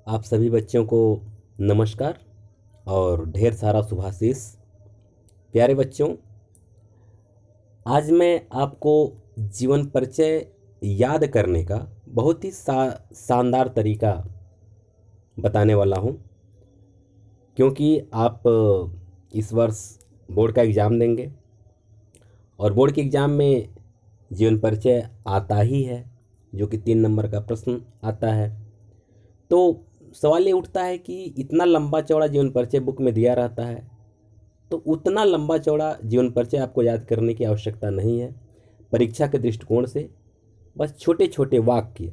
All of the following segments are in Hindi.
आप सभी बच्चों को नमस्कार और ढेर सारा शुभाशीष। प्यारे बच्चों, आज मैं आपको जीवन परिचय याद करने का बहुत ही शानदार तरीका बताने वाला हूँ, क्योंकि आप इस वर्ष बोर्ड का एग्ज़ाम देंगे और बोर्ड के एग्ज़ाम में जीवन परिचय आता ही है, जो कि 3 नंबर का प्रश्न आता है। तो सवाल ये उठता है कि इतना लंबा चौड़ा जीवन परिचय बुक में दिया रहता है, तो उतना लंबा चौड़ा जीवन परिचय आपको याद करने की आवश्यकता नहीं है। परीक्षा के दृष्टिकोण से बस छोटे छोटे वाक्य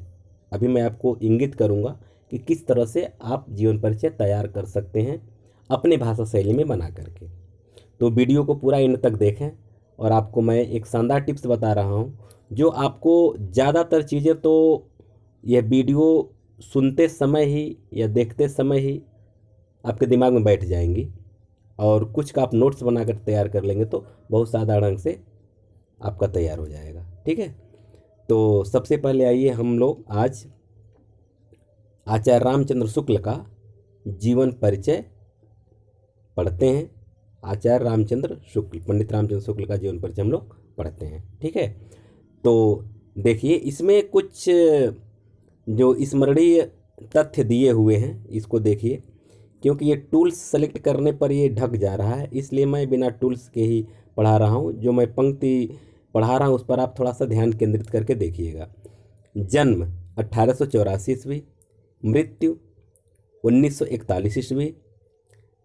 अभी मैं आपको इंगित करूंगा कि किस तरह से आप जीवन परिचय तैयार कर सकते हैं अपने भाषा शैली में बना करके। तो वीडियो को पूरा एंड तक देखें और आपको मैं एक शानदार टिप्स बता रहा हूं, जो आपको ज़्यादातर चीज़ें तो यह वीडियो सुनते समय ही या देखते समय ही आपके दिमाग में बैठ जाएंगी, और कुछ का आप नोट्स बनाकर तैयार कर लेंगे तो बहुत साधारण ढंग से आपका तैयार हो जाएगा। ठीक है, तो सबसे पहले आइए हम लोग आज आचार्य रामचंद्र शुक्ल का जीवन परिचय पढ़ते हैं। आचार्य रामचंद्र शुक्ल, पंडित रामचंद्र शुक्ल का जीवन परिचय हम लोग पढ़ते हैं। ठीक है, तो देखिए इसमें कुछ जो स्मरणीय तथ्य दिए हुए हैं, इसको देखिए, क्योंकि ये टूल्स सेलेक्ट करने पर ये ढक जा रहा है, इसलिए मैं बिना टूल्स के ही पढ़ा रहा हूँ। जो मैं पंक्ति पढ़ा रहा हूँ उस पर आप थोड़ा सा ध्यान केंद्रित करके देखिएगा। जन्म 1884 ईस्वी, मृत्यु 1941 ईस्वी,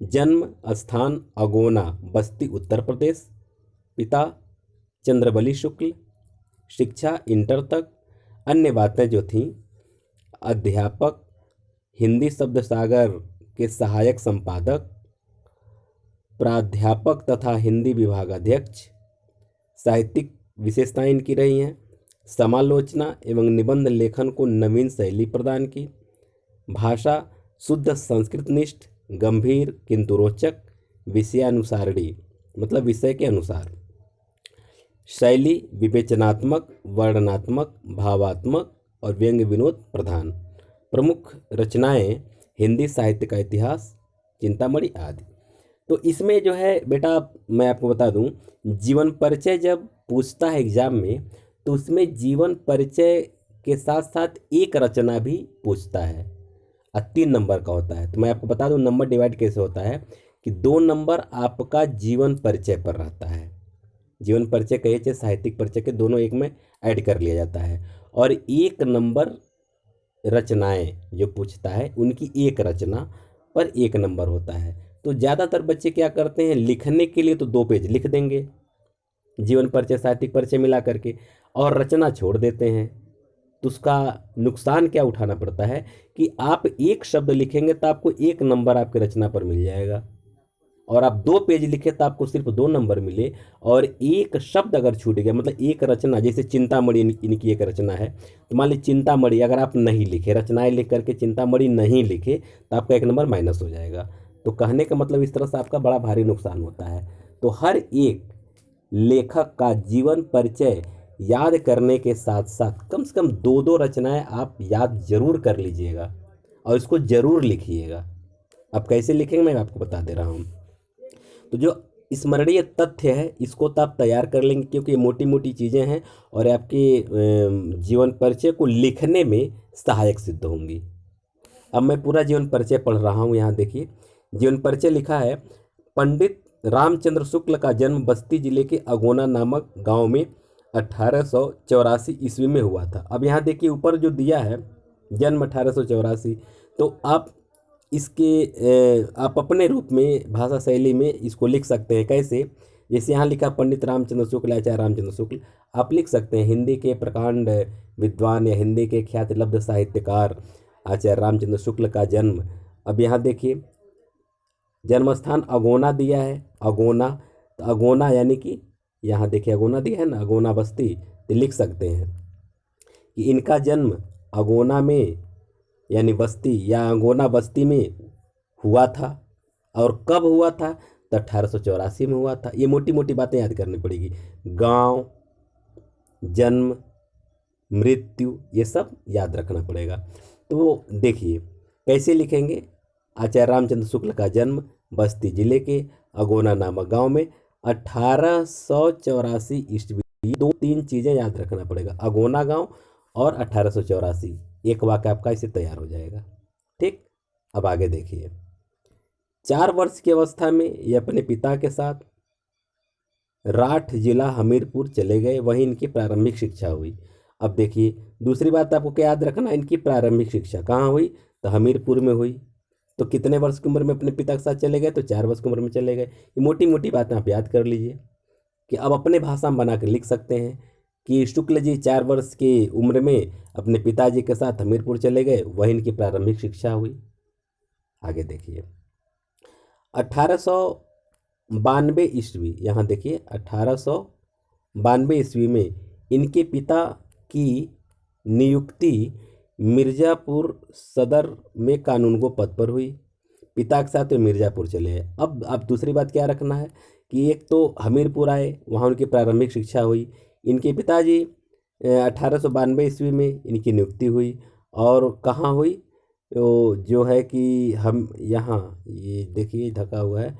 जन्म स्थान अगोना, बस्ती, उत्तर प्रदेश, पिता चंद्रबली शुक्ल, शिक्षा इंटर तक, अन्य बातें जो थीं, अध्यापक, हिंदी शब्द सागर के सहायक संपादक, प्राध्यापक तथा हिंदी विभागाध्यक्ष। साहित्यिक विशेषताएं इनकी रही हैं, समालोचना एवं निबंध लेखन को नवीन शैली प्रदान की, भाषा शुद्ध संस्कृतनिष्ठ, गंभीर किंतु रोचक, विषयानुसारणी मतलब विषय के अनुसार, शैली विवेचनात्मक, वर्णनात्मक, भावात्मक और व्यंग्य विनोद प्रधान। प्रमुख रचनाएं हिंदी साहित्य का इतिहास, चिंतामणि आदि। तो इसमें जो है बेटा, मैं आपको बता दूं, जीवन परिचय जब पूछता है एग्जाम में, तो उसमें जीवन परिचय के साथ साथ एक रचना भी पूछता है और 3 नंबर का होता है। तो मैं आपको बता दूं नंबर डिवाइड कैसे होता है, कि 2 नंबर आपका जीवन परिचय पर रहता है। जीवन परिचय कहे चाहे साहित्यिक परिचय के, दोनों एक में ऐड कर लिया जाता है। और 1 नंबर रचनाएं जो पूछता है, उनकी एक रचना पर 1 नंबर होता है। तो ज़्यादातर बच्चे क्या करते हैं, लिखने के लिए तो 2 पेज लिख देंगे जीवन परिचय साहित्यिक परिचय मिला करके, और रचना छोड़ देते हैं। तो उसका नुकसान क्या उठाना पड़ता है कि आप एक शब्द लिखेंगे तो आपको 1 नंबर आपकी रचना पर मिल जाएगा, और आप 2 पेज लिखे तो आपको सिर्फ 2 नंबर मिले। और एक शब्द अगर छूट गया, मतलब एक रचना, जैसे चिंतामणि इनकी एक रचना है, तो मान लीजिए चिंतामणि अगर आप नहीं लिखे, रचनाएं लिख करके चिंतामणि नहीं लिखे, तो आपका 1 नंबर माइनस हो जाएगा। तो कहने का मतलब इस तरह से आपका बड़ा भारी नुकसान होता है। तो हर एक लेखक का जीवन परिचय याद करने के साथ साथ कम से कम 2-2 रचनाएं आप याद जरूर कर लीजिएगा और इसको जरूर लिखिएगा। अब कैसे लिखेंगे मैं आपको बता दे रहा हूँ। तो जो स्मरणीय तथ्य है, इसको तो आप तैयार कर लेंगे, क्योंकि ये मोटी मोटी चीज़ें हैं और आपके जीवन परिचय को लिखने में सहायक सिद्ध होंगी। अब मैं पूरा जीवन परिचय पढ़ रहा हूँ। यहाँ देखिए, जीवन परिचय लिखा है, पंडित रामचंद्र शुक्ल का जन्म बस्ती जिले के अगोना नामक गांव में 1884 ईस्वी में हुआ था। अब यहाँ देखिए ऊपर जो दिया है जन्म 1884, तो आप आप अपने रूप में भाषा शैली में इसको लिख सकते हैं। कैसे? जैसे यहाँ लिखा पंडित रामचंद्र शुक्ल, आचार्य रामचंद्र शुक्ल, आप लिख सकते हैं हिंदी के प्रकांड विद्वान या हिंदी के ख्याति लब्ध साहित्यकार आचार्य रामचंद्र शुक्ल का जन्म। अब यहाँ देखिए जन्म स्थान अगोना दिया है, अगोना, तो अगोना यानी कि यहाँ देखिए अगोना दिया है ना, अगोना बस्ती, तो लिख सकते हैं कि इनका जन्म अगोना में यानी बस्ती या अगोना बस्ती में हुआ था। और कब हुआ था? तो 1884 में हुआ था। ये मोटी मोटी बातें याद करनी पड़ेगी, गांव, जन्म, मृत्यु, ये सब याद रखना पड़ेगा। तो देखिए कैसे लिखेंगे? आचार्य रामचंद्र शुक्ल का जन्म बस्ती जिले के अगोना नामक गांव में 1884 ईस्वी। दो तीन चीज़ें याद रखना पड़ेगा, अगोना गांव और 1884। एक वाक्य आपका इसे तैयार हो जाएगा। ठीक, अब आगे देखिए। 4 वर्ष की अवस्था में ये अपने पिता के साथ राठ जिला हमीरपुर चले गए, वहीं इनकी प्रारंभिक शिक्षा हुई। अब देखिए, दूसरी बात आपको क्या याद रखना, इनकी प्रारंभिक शिक्षा कहाँ हुई? तो हमीरपुर में हुई। तो कितने वर्ष की उम्र में अपने पिता के साथ चले गए? तो 4 वर्ष की उम्र में चले गए। ये मोटी मोटी बातें आप याद कर लीजिए कि अब अपने भाषा में बना कर लिख सकते हैं कि शुक्ल जी 4 वर्ष की उम्र में अपने पिताजी के साथ हमीरपुर चले गए, वहीं इनकी प्रारंभिक शिक्षा हुई। आगे देखिए, 1892 ईस्वी, यहाँ देखिए 1892 ईस्वी में इनके पिता की नियुक्ति मिर्ज़ापुर सदर में कानूनगो पद पर हुई। पिता के साथ वे मिर्ज़ापुर चले गए। अब दूसरी बात क्या रखना है कि एक तो हमीरपुर आए, वहाँ उनकी प्रारंभिक शिक्षा हुई। इनके पिताजी 1892 ईस्वी में इनकी नियुक्ति हुई, और कहाँ हुई? तो जो है कि हम यहाँ ये देखिए ढका हुआ है,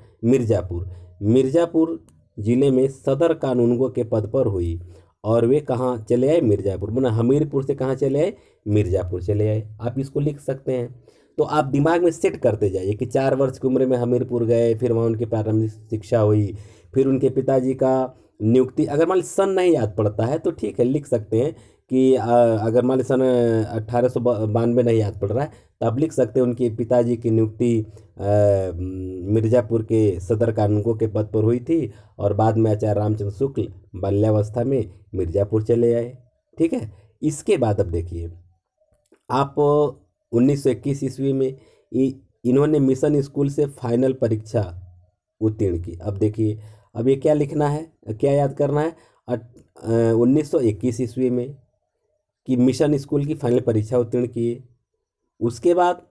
मिर्ज़ापुर ज़िले में सदर कानूनगो के पद पर हुई। और वे कहाँ चले आए? मिर्ज़ापुर। माना हमीरपुर से कहाँ चले आए? मिर्ज़ापुर चले आए। आप इसको लिख सकते हैं। तो आप दिमाग में सेट करते जाइए कि 4 वर्ष की उम्र में हमीरपुर गए, फिर वहाँ उनकी प्रारंभिक शिक्षा हुई, फिर उनके पिताजी का नियुक्ति। अगर मान ली सन नहीं याद पड़ता है तो ठीक है, लिख सकते हैं कि अगर मान ली सन 1892 नहीं याद पड़ रहा है तो आप लिख सकते हैं उनके पिताजी की नियुक्ति मिर्ज़ापुर के सदर कानूनगो के पद पर हुई थी, और बाद में आचार्य रामचंद्र शुक्ल बाल्यावस्था में मिर्ज़ापुर चले आए। ठीक है, इसके बाद अब देखिए, आप 1921 ईस्वी में इन्होंने मिशन स्कूल से फाइनल परीक्षा उत्तीर्ण की। अब देखिए, अब ये क्या लिखना है, क्या याद करना है? 1921 ईस्वी में कि मिशन स्कूल की फाइनल परीक्षा उत्तीर्ण किए। उसके बाद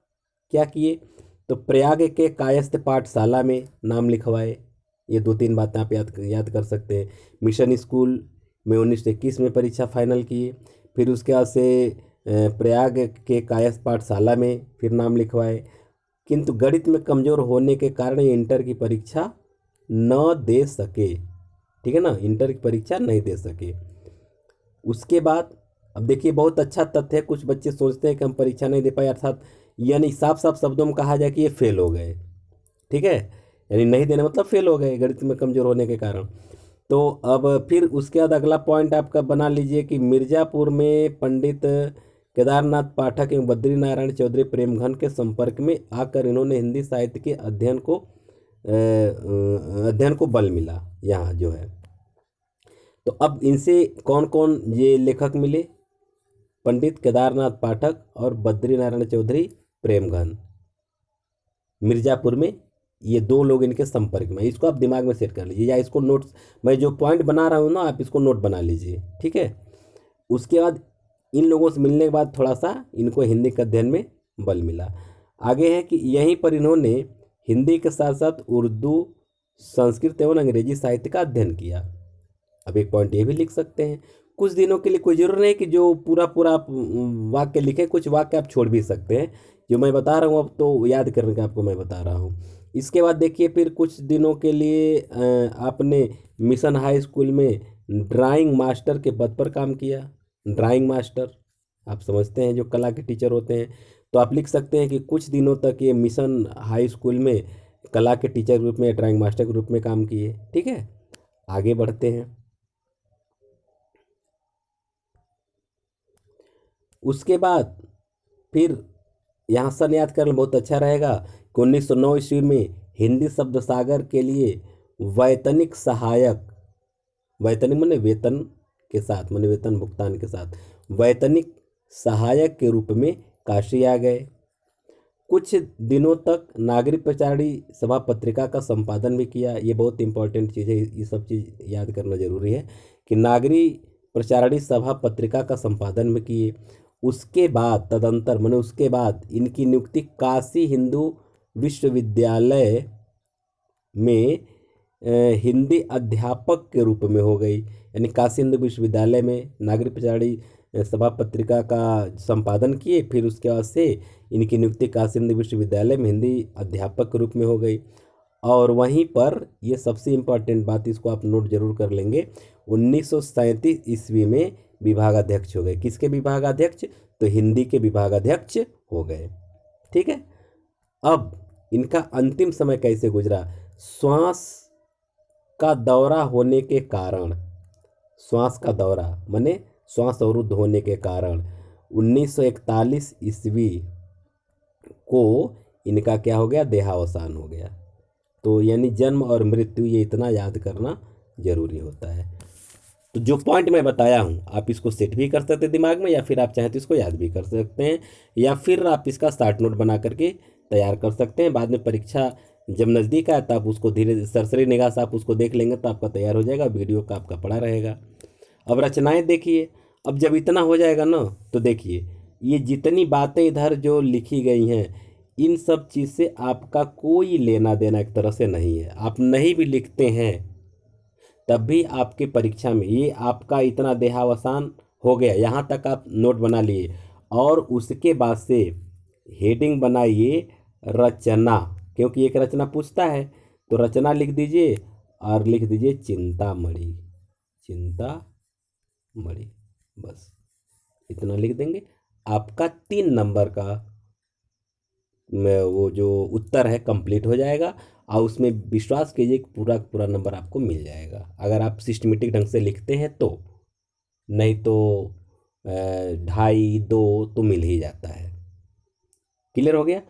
क्या किए? तो प्रयाग के कायस्थ पाठशाला में नाम लिखवाए। ये दो तीन बातें आप याद कर सकते हैं। मिशन स्कूल में 1921 में परीक्षा फाइनल किए, फिर उसके बाद से प्रयाग के कायस्थ पाठशाला में फिर नाम लिखवाए, किंतु गणित में कमज़ोर होने के कारण ये इंटर की परीक्षा न दे सके। ठीक है ना, इंटर की परीक्षा नहीं दे सके। उसके बाद अब देखिए, बहुत अच्छा तथ्य है, कुछ बच्चे सोचते हैं कि हम परीक्षा नहीं दे पाए, अर्थात यानी साफ साफ शब्दों में कहा जाए कि ये फेल हो गए। ठीक है, यानी नहीं देने मतलब फेल हो गए गणित में कमज़ोर होने के कारण। तो अब फिर उसके बाद अगला पॉइंट आपका बना लीजिए कि मिर्ज़ापुर में पंडित केदारनाथ पाठक एवं बद्री नारायण चौधरी प्रेमघन के संपर्क में आकर इन्होंने हिंदी साहित्य के अध्ययन को बल मिला यहाँ जो है। तो अब इनसे कौन कौन ये लेखक मिले? पंडित केदारनाथ पाठक और बद्री नारायण चौधरी प्रेमघन, मिर्ज़ापुर में ये दो लोग इनके संपर्क में। इसको आप दिमाग में सेट कर लीजिए, या इसको नोट्स, मैं जो पॉइंट बना रहा हूँ ना, आप इसको नोट बना लीजिए। ठीक है, उसके बाद इन लोगों से मिलने के बाद थोड़ा सा इनको हिंदी के अध्ययन में बल मिला। आगे है कि यहीं पर इन्होंने हिंदी के साथ साथ उर्दू, संस्कृत एवं अंग्रेजी साहित्य का अध्ययन किया। अब एक पॉइंट ये भी लिख सकते हैं, कुछ दिनों के लिए कोई जरूर नहीं कि जो पूरा पूरा आप वाक्य लिखें, कुछ वाक्य आप छोड़ भी सकते हैं। जो मैं बता रहा हूँ अब तो याद करने का आपको मैं बता रहा हूँ। इसके बाद देखिए, फिर कुछ दिनों के लिए आपने मिशन हाई स्कूल में ड्राइंग मास्टर के पद पर काम किया। ड्राइंग मास्टर आप समझते हैं, जो कला के टीचर होते हैं। तो आप लिख सकते हैं कि कुछ दिनों तक ये मिशन हाई स्कूल में कला के टीचर के रूप में, ड्राइंग मास्टर के रूप में काम किए। ठीक है, आगे बढ़ते हैं। उसके बाद फिर यहाँ सन याद करना बहुत अच्छा रहेगा कि 1909 ईस्वी में हिंदी शब्द सागर के लिए वैतनिक सहायक, वैतनिक माने वेतन के साथ, माने वेतन भुगतान के साथ, वैतनिक सहायक के रूप में काशी आ गए। कुछ दिनों तक नागरिक प्रचारी सभा पत्रिका का संपादन भी किया। ये बहुत इंपॉर्टेंट चीज़ है, ये सब चीज़ याद करना जरूरी है कि नागरिक प्रचारी सभा पत्रिका का संपादन भी किए। उसके बाद तदंतर माने उसके बाद इनकी नियुक्ति काशी हिंदू विश्वविद्यालय में हिंदी अध्यापक के रूप में हो गई। यानी काशी हिंदू विश्वविद्यालय में नागरिक प्रचारी सभा पत्रिका का संपादन किए। फिर उसके बाद से इनकी नियुक्ति काशी हिंदी विश्वविद्यालय में हिंदी अध्यापक के रूप में हो गई। और वहीं पर ये सबसे इम्पॉर्टेंट बात, इसको आप नोट जरूर कर लेंगे, 1937 ईस्वी में विभागाध्यक्ष हो गए। किसके विभागाध्यक्ष? तो हिंदी के विभागाध्यक्ष हो गए। ठीक है। अब इनका अंतिम समय कैसे गुजरा? श्वास का दौरा होने के कारण, श्वास का दौरा माने श्वास अवरुद्ध होने के कारण 1941 ईस्वी को इनका क्या हो गया? देहावसान हो गया। तो यानी जन्म और मृत्यु, ये इतना याद करना जरूरी होता है। तो जो पॉइंट मैं बताया हूँ आप इसको सेट भी कर सकते हैं दिमाग में, या फिर आप चाहें तो इसको याद भी कर सकते हैं, या फिर आप इसका शॉर्ट नोट बना करके तैयार कर सकते हैं। बाद में परीक्षा जब नज़दीक आए तो आप उसको धीरे सरसरी निगाह से आप उसको देख लेंगे तो आपका तैयार हो जाएगा, वीडियो का आपका पड़ा रहेगा। अब रचनाएं देखिए। अब जब इतना हो जाएगा ना तो देखिए, ये जितनी बातें इधर जो लिखी गई हैं, इन सब चीज़ से आपका कोई लेना देना एक तरह से नहीं है। आप नहीं भी लिखते हैं तब भी आपके परीक्षा में ये आपका इतना देहावसान हो गया, यहाँ तक आप नोट बना लिए। और उसके बाद से हेडिंग बनाइए रचना, क्योंकि एक रचना पूछता है, तो रचना लिख दीजिए और लिख दीजिए चिंतामणि, चिंतामणि। बस इतना लिख देंगे, आपका 3 नंबर का वो जो उत्तर है कंप्लीट हो जाएगा। और उसमें विश्वास कीजिए कि पूरा पूरा नंबर आपको मिल जाएगा, अगर आप सिस्टमेटिक ढंग से लिखते हैं तो। नहीं तो 2.5 2 तो मिल ही जाता है। क्लियर हो गया?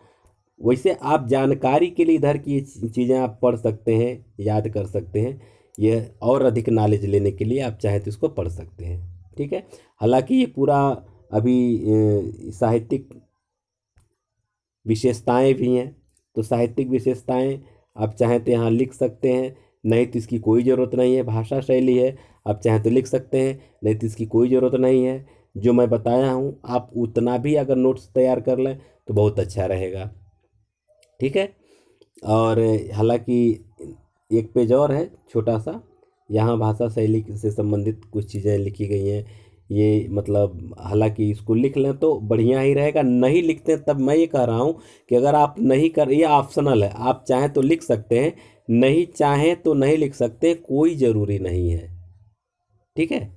वैसे आप जानकारी के लिए इधर की चीज़ें आप पढ़ सकते हैं, याद कर सकते हैं। यह और अधिक नॉलेज लेने के लिए आप चाहें तो इसको पढ़ सकते हैं। ठीक है। हालांकि ये पूरा अभी साहित्यिक विशेषताएं भी हैं, तो साहित्यिक विशेषताएं आप चाहें तो यहाँ लिख सकते हैं, नहीं तो इसकी कोई ज़रूरत नहीं है। भाषा शैली है, आप चाहें तो लिख सकते हैं, नहीं तो इसकी कोई ज़रूरत नहीं है। जो मैं बताया हूँ आप उतना भी अगर नोट्स तैयार कर लें तो बहुत अच्छा रहेगा। ठीक है। और हालांकि एक पेज और है छोटा सा, यहाँ भाषा शैली से संबंधित कुछ चीज़ें लिखी गई हैं। ये मतलब हालांकि इसको लिख लें तो बढ़िया ही रहेगा, नहीं लिखते हैं तब मैं ये कह रहा हूँ कि अगर आप नहीं कर, ये ऑप्शनल है, आप चाहें तो लिख सकते हैं, नहीं चाहें तो नहीं लिख सकते, कोई ज़रूरी नहीं है। ठीक है।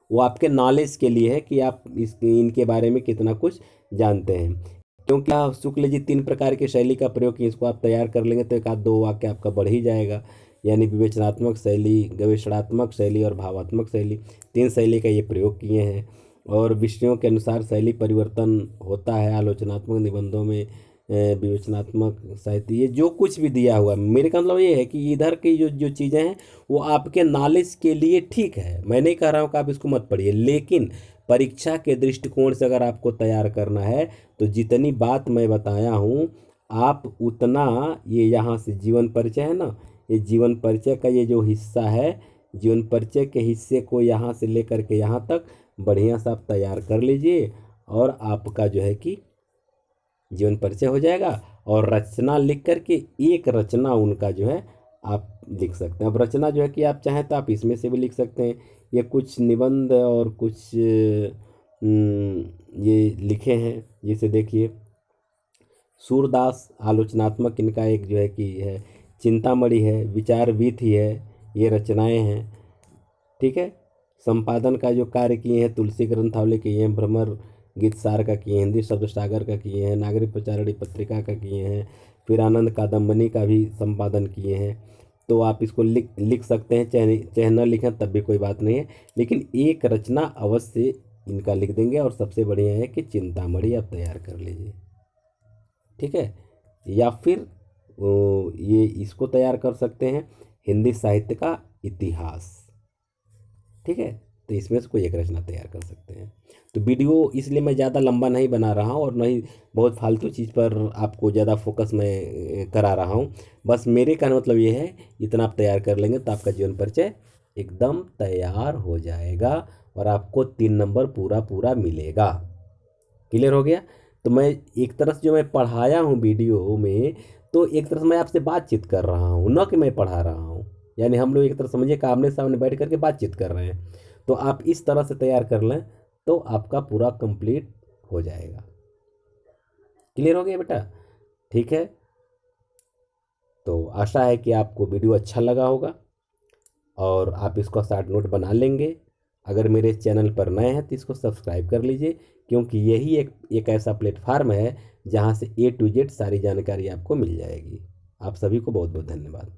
वो आपके नॉलेज के लिए है कि आप इनके बारे में कितना कुछ जानते हैं। क्योंकि शुक्ल जी 3 प्रकार की शैली का प्रयोग किए, इसको आप तैयार कर लेंगे तो 1-2 वाक्य आपका बढ़ ही जाएगा। यानी विवेचनात्मक शैली, गवेषणात्मक शैली और भावात्मक शैली, 3 शैली का ये प्रयोग किए हैं। और विषयों के अनुसार शैली परिवर्तन होता है आलोचनात्मक निबंधों में, विवेचनात्मक साहित्य, ये जो कुछ भी दिया हुआ है, मेरे का मतलब ये है कि इधर की जो जो चीज़ें हैं वो आपके नॉलेज के लिए ठीक है। मैं नहीं कह रहा हूँ कि आप इसको मत पढ़िए, लेकिन परीक्षा के दृष्टिकोण से अगर आपको तैयार करना है तो जितनी बात मैं बताया हूँ आप उतना, ये यहाँ से जीवन परिचय है ना, ये जीवन परिचय का ये जो हिस्सा है, जीवन परिचय के हिस्से को यहाँ से लेकर के यहाँ तक बढ़िया से आप तैयार कर लीजिए, और आपका जो है कि जीवन परिचय हो जाएगा। और रचना लिख करके एक रचना उनका जो है आप लिख सकते हैं। अब रचना जो है कि आप चाहें तो आप इसमें से भी लिख सकते हैं। ये कुछ निबंध और कुछ ये लिखे हैं, जैसे देखिए सूरदास आलोचनात्मक इनका एक जो है कि है, चिंतामणि है, विचार वीथी है, ये रचनाएं हैं। ठीक है। संपादन का जो कार्य किए हैं तुलसी ग्रंथावली किए हैं, भ्रमर गीतसार का किए हैं, हिंदी शब्द सागर का किए हैं, नागरिक प्रचारणी पत्रिका का किए हैं, फिर आनंद कादम्बनी का भी संपादन किए हैं। तो आप इसको लिख सकते हैं, चाहे न लिखें तब भी कोई बात नहीं है, लेकिन एक रचना अवश्य इनका लिख देंगे। और सबसे बढ़िया है कि चिंतामणि आप तैयार कर लीजिए। ठीक है। या फिर ये इसको तैयार कर सकते हैं, हिंदी साहित्य का इतिहास। ठीक है। तो इसमें से कोई एक रचना तैयार कर सकते हैं। तो वीडियो इसलिए मैं ज़्यादा लंबा नहीं बना रहा हूँ और नहीं बहुत फालतू चीज़ पर आपको ज़्यादा फोकस मैं करा रहा हूँ। बस मेरे का मतलब ये है, इतना आप तैयार कर लेंगे तो आपका जीवन परिचय एकदम तैयार हो जाएगा और आपको 3 नंबर पूरा पूरा मिलेगा। क्लियर हो गया? तो मैं एक तरह से जो मैं पढ़ाया हूँ वीडियो में, तो एक तरह से मैं आपसे बातचीत कर रहा हूँ, न कि मैं पढ़ा रहा हूँ। यानी हम लोग एक तरह समझिए कि आमने सामने बैठ करके बातचीत कर रहे हैं। तो आप इस तरह से तैयार कर लें तो आपका पूरा कंप्लीट हो जाएगा। क्लियर हो गया बेटा? ठीक है, तो आशा है कि आपको वीडियो अच्छा लगा होगा और आप इसको शॉर्ट नोट बना लेंगे। अगर मेरे चैनल पर नए हैं तो इसको सब्सक्राइब कर लीजिए, क्योंकि यही एक ऐसा प्लेटफार्म है जहां से A to Z सारी जानकारी आपको मिल जाएगी। आप सभी को बहुत बहुत धन्यवाद।